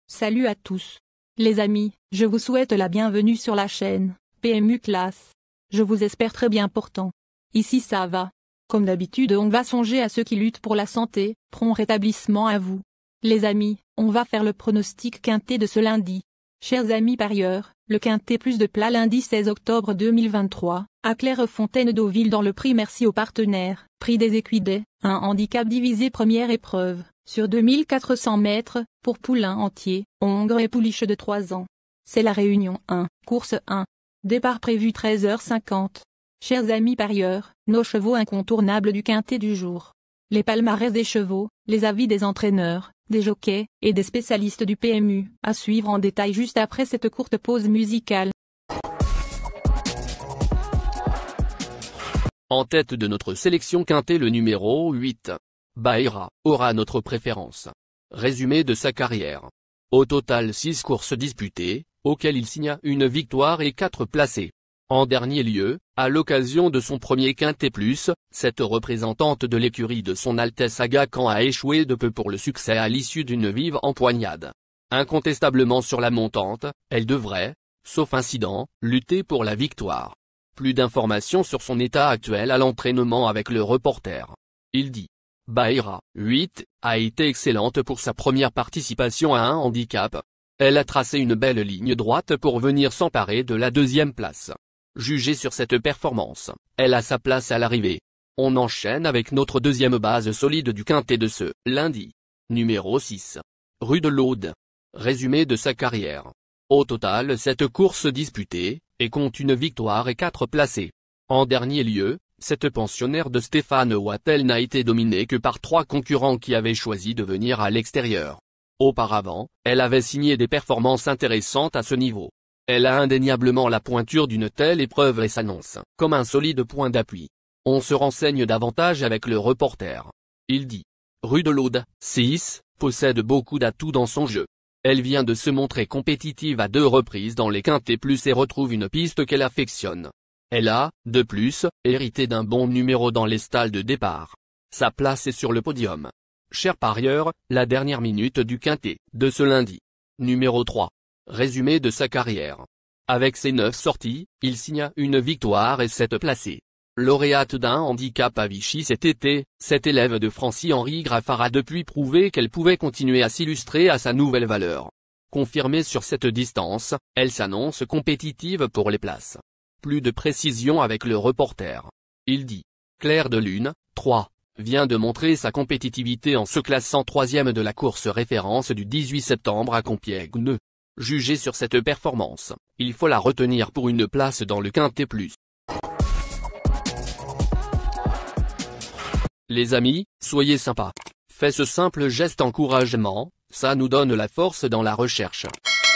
Salut à tous. Les amis, je vous souhaite la bienvenue sur la chaîne PMU Classe. Je vous espère très bien portant. Ici ça va. Comme d'habitude, on va songer à ceux qui luttent pour la santé. Prompt rétablissement à vous. Les amis, on va faire le pronostic quintet de ce lundi. Chers amis parieurs, le quintet plus de plat lundi 16 octobre 2023, à Clairefontaine Deauville dans le prix Merci aux partenaires, prix des équidés, un handicap divisé première épreuve, sur 2400 mètres, pour poulain entier, hongre et pouliche de 3 ans. C'est la réunion 1, course 1. Départ prévu 13h50. Chers amis parieurs, nos chevaux incontournables du quintet du jour. Les palmarès des chevaux, les avis des entraîneurs, des jockeys, et des spécialistes du PMU, à suivre en détail juste après cette courte pause musicale. En tête de notre sélection quintet le numéro 8. Bahira, aura notre préférence. Résumé de sa carrière. Au total 6 courses disputées, auxquelles il signa une victoire et 4 placés. En dernier lieu, à l'occasion de son premier quintet plus, cette représentante de l'écurie de son Altesse Aga Khan a échoué de peu pour le succès à l'issue d'une vive empoignade. Incontestablement sur la montante, elle devrait, sauf incident, lutter pour la victoire. Plus d'informations sur son état actuel à l'entraînement avec le reporter. Il dit. Bahira, 8, a été excellente pour sa première participation à un handicap. Elle a tracé une belle ligne droite pour venir s'emparer de la deuxième place. Jugée sur cette performance, elle a sa place à l'arrivée. On enchaîne avec notre deuxième base solide du quintet de ce lundi. Numéro 6. Rue de l'Aude. Résumé de sa carrière. Au total 7 courses disputées, et compte une victoire et 4 placés. En dernier lieu, cette pensionnaire de Stéphane Wattel n'a été dominée que par 3 concurrents qui avaient choisi de venir à l'extérieur. Auparavant, elle avait signé des performances intéressantes à ce niveau. Elle a indéniablement la pointure d'une telle épreuve et s'annonce comme un solide point d'appui. On se renseigne davantage avec le reporter. Il dit. Rue de l'Aude, 6, possède beaucoup d'atouts dans son jeu. Elle vient de se montrer compétitive à 2 reprises dans les quintets plus et retrouve une piste qu'elle affectionne. Elle a, de plus, hérité d'un bon numéro dans les stalles de départ. Sa place est sur le podium. Chers parieurs, la dernière minute du quintet de ce lundi. Numéro 3. Résumé de sa carrière. Avec ses 9 sorties, il signa une victoire et 7 placés. Lauréate d'un handicap à Vichy cet été, cette élève de Francis-Henri Graffard a depuis prouvé qu'elle pouvait continuer à s'illustrer à sa nouvelle valeur. Confirmée sur cette distance, elle s'annonce compétitive pour les places. Plus de précision avec le reporter. Il dit. Claire de Lune, 3, vient de montrer sa compétitivité en se classant 3e de la course référence du 18 septembre à Compiègne. Jugée sur cette performance, il faut la retenir pour une place dans le quintet plus. Les amis, soyez sympas. Faites ce simple geste encouragement, ça nous donne la force dans la recherche.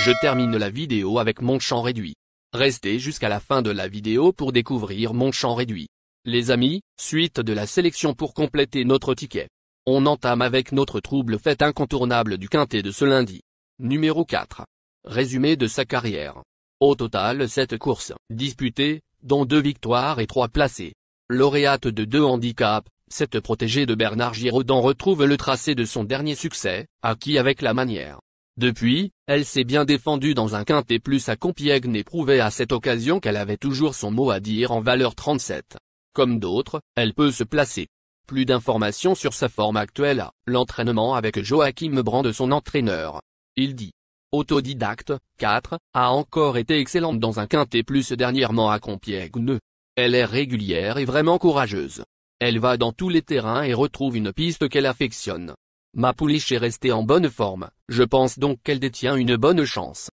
Je termine la vidéo avec mon champ réduit. Restez jusqu'à la fin de la vidéo pour découvrir mon champ réduit. Les amis, suite de la sélection pour compléter notre ticket. On entame avec notre trouble fête incontournable du quintet de ce lundi. Numéro 4. Résumé de sa carrière. Au total 7 courses disputées, dont 2 victoires et 3 placés. Lauréate de 2 handicaps, cette protégée de Bernard Giraudin retrouve le tracé de son dernier succès, acquis avec la manière. Depuis, elle s'est bien défendue dans un quintet plus à Compiègne et prouvait à cette occasion qu'elle avait toujours son mot à dire en valeur 37. Comme d'autres, elle peut se placer. Plus d'informations sur sa forme actuelle à l'entraînement avec Joachim Brand de son entraîneur. Il dit. Autodidacte, 4, a encore été excellente dans un quintet plus dernièrement à Compiègne. Elle est régulière et vraiment courageuse. Elle va dans tous les terrains et retrouve une piste qu'elle affectionne. Ma pouliche est restée en bonne forme, je pense donc qu'elle détient une bonne chance.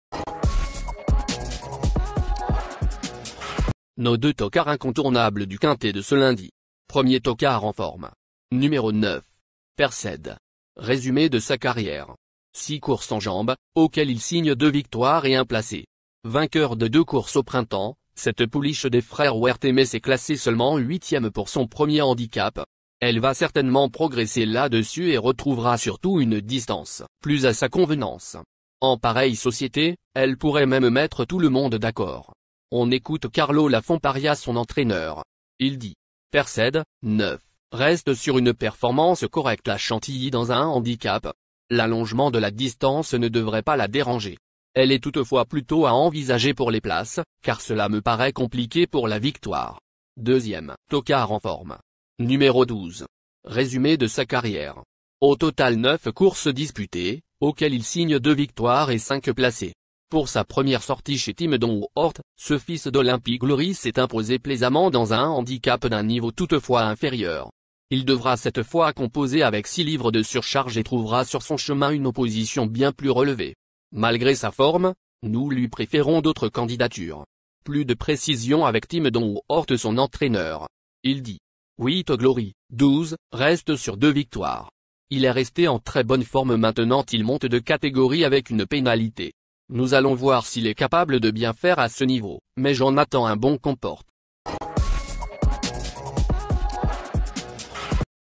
Nos 2 tocards incontournables du quintet de ce lundi. Premier tocard en forme. Numéro 9. Percède. Résumé de sa carrière. 6 courses en jambes, auxquelles il signe 2 victoires et 1 placé. Vainqueur de 2 courses au printemps, cette pouliche des frères Huertemés s'est classée seulement 8e pour son premier handicap. Elle va certainement progresser là-dessus et retrouvera surtout une distance plus à sa convenance. En pareille société, elle pourrait même mettre tout le monde d'accord. On écoute Carlo Lafomparia, son entraîneur. Il dit. Percède, 9, reste sur une performance correcte à Chantilly dans un handicap. L'allongement de la distance ne devrait pas la déranger. Elle est toutefois plutôt à envisager pour les places, car cela me paraît compliqué pour la victoire. Deuxième, Tocard en forme. Numéro 12. Résumé de sa carrière. Au total 9 courses disputées, auxquelles il signe 2 victoires et 5 placés. Pour sa première sortie chez Team Donhort, ce fils d'Olympique Glory s'est imposé plaisamment dans un handicap d'un niveau toutefois inférieur. Il devra cette fois composer avec 6 livres de surcharge et trouvera sur son chemin une opposition bien plus relevée. Malgré sa forme, nous lui préférons d'autres candidatures. Plus de précision avec Team Donhort, son entraîneur. Il dit: 8 Glory, 12, reste sur 2 victoires. Il est resté en très bonne forme, maintenant il monte de catégorie avec une pénalité. Nous allons voir s'il est capable de bien faire à ce niveau, mais j'en attends un bon comporte.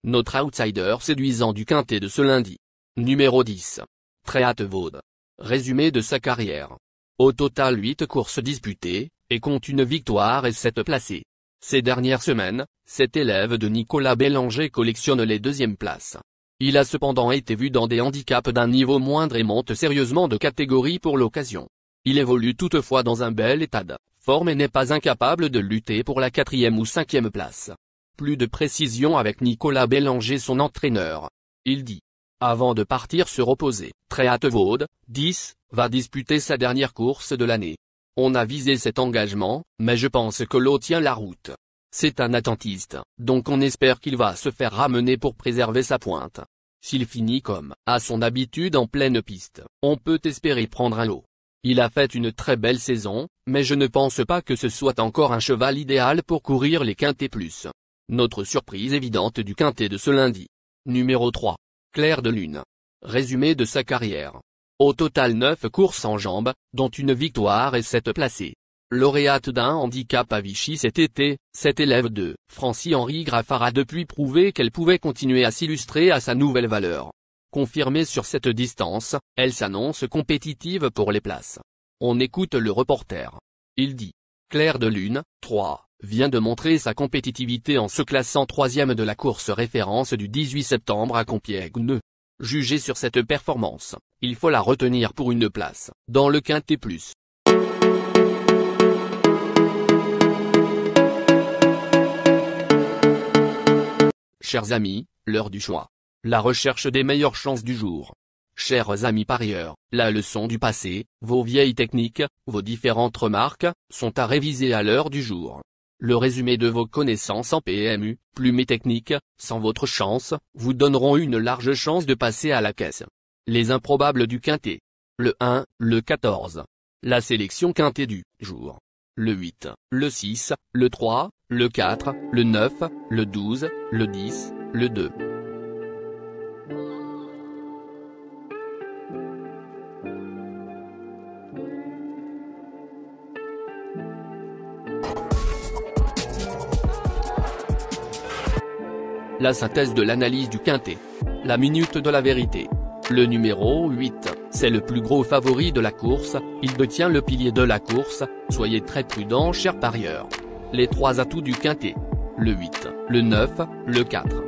Notre outsider séduisant du quintet de ce lundi. Numéro 10. Treat Vaude. Résumé de sa carrière. Au total 8 courses disputées, et compte une victoire et 7 placés. Ces dernières semaines, cet élève de Nicolas Bélanger collectionne les deuxièmes places. Il a cependant été vu dans des handicaps d'un niveau moindre et monte sérieusement de catégorie pour l'occasion. Il évolue toutefois dans un bel état de forme et n'est pas incapable de lutter pour la 4e ou 5e place. Plus de précision avec Nicolas Bélanger, son entraîneur. Il dit: avant de partir se reposer, Treat Vaude, 10, va disputer sa dernière course de l'année. On a visé cet engagement, mais je pense que l'eau tient la route. C'est un attentiste, donc on espère qu'il va se faire ramener pour préserver sa pointe. S'il finit comme à son habitude en pleine piste, on peut espérer prendre un lot. Il a fait une très belle saison, mais je ne pense pas que ce soit encore un cheval idéal pour courir les quintets plus. Notre surprise évidente du quintet de ce lundi. Numéro 3. Clair de Lune. Résumé de sa carrière. Au total 9 courses en jambes, dont une victoire et 7 placés. Lauréate d'un handicap à Vichy cet été, cette élève de Francis-Henri Graffard a depuis prouvé qu'elle pouvait continuer à s'illustrer à sa nouvelle valeur. Confirmée sur cette distance, elle s'annonce compétitive pour les places. On écoute le reporter. Il dit: Clair de Lune, 3, vient de montrer sa compétitivité en se classant 3e de la course référence du 18 septembre à Compiègne. Jugé sur cette performance, il faut la retenir pour une place dans le quintet plus. Chers amis, l'heure du choix. La recherche des meilleures chances du jour. Chers amis parieurs, la leçon du passé, vos vieilles techniques, vos différentes remarques, sont à réviser à l'heure du jour. Le résumé de vos connaissances en PMU, plumes et techniques, sans votre chance, vous donneront une large chance de passer à la caisse. Les improbables du quintet. Le 1, le 14. La sélection quintet du jour. Le 8, le 6, le 3, le 4, le 9, le 12, le 10, le 2. La synthèse de l'analyse du quintet. La minute de la vérité. Le numéro 8, c'est le plus gros favori de la course, il détient le pilier de la course, soyez très prudents chers parieurs. Les 3 atouts du quintet. Le 8, le 9, le 4.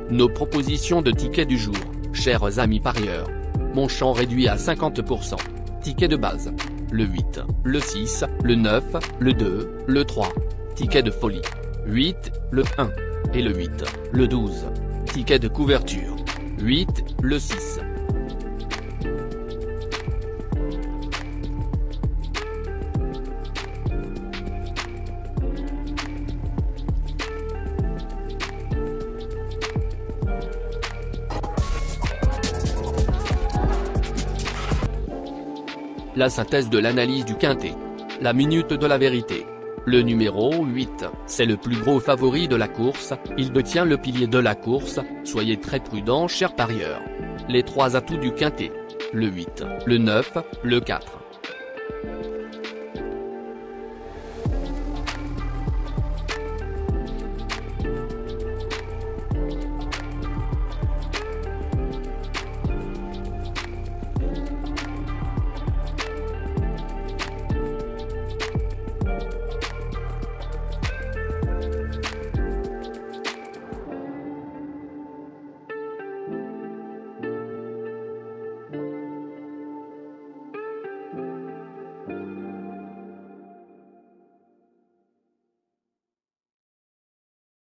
Nos propositions de tickets du jour, chers amis parieurs. Mon champ réduit à 50%. Ticket de base. Le 8, le 6, le 9, le 2, le 3. Ticket de folie. 8, le 1. Et le 8, le 12. Ticket de couverture. 8, le 6. La synthèse de l'analyse du quintet. La minute de la vérité. Le numéro 8, c'est le plus gros favori de la course, il détient le pilier de la course, soyez très prudents chers parieurs. Les 3 atouts du quintet. Le 8, le 9, le 4.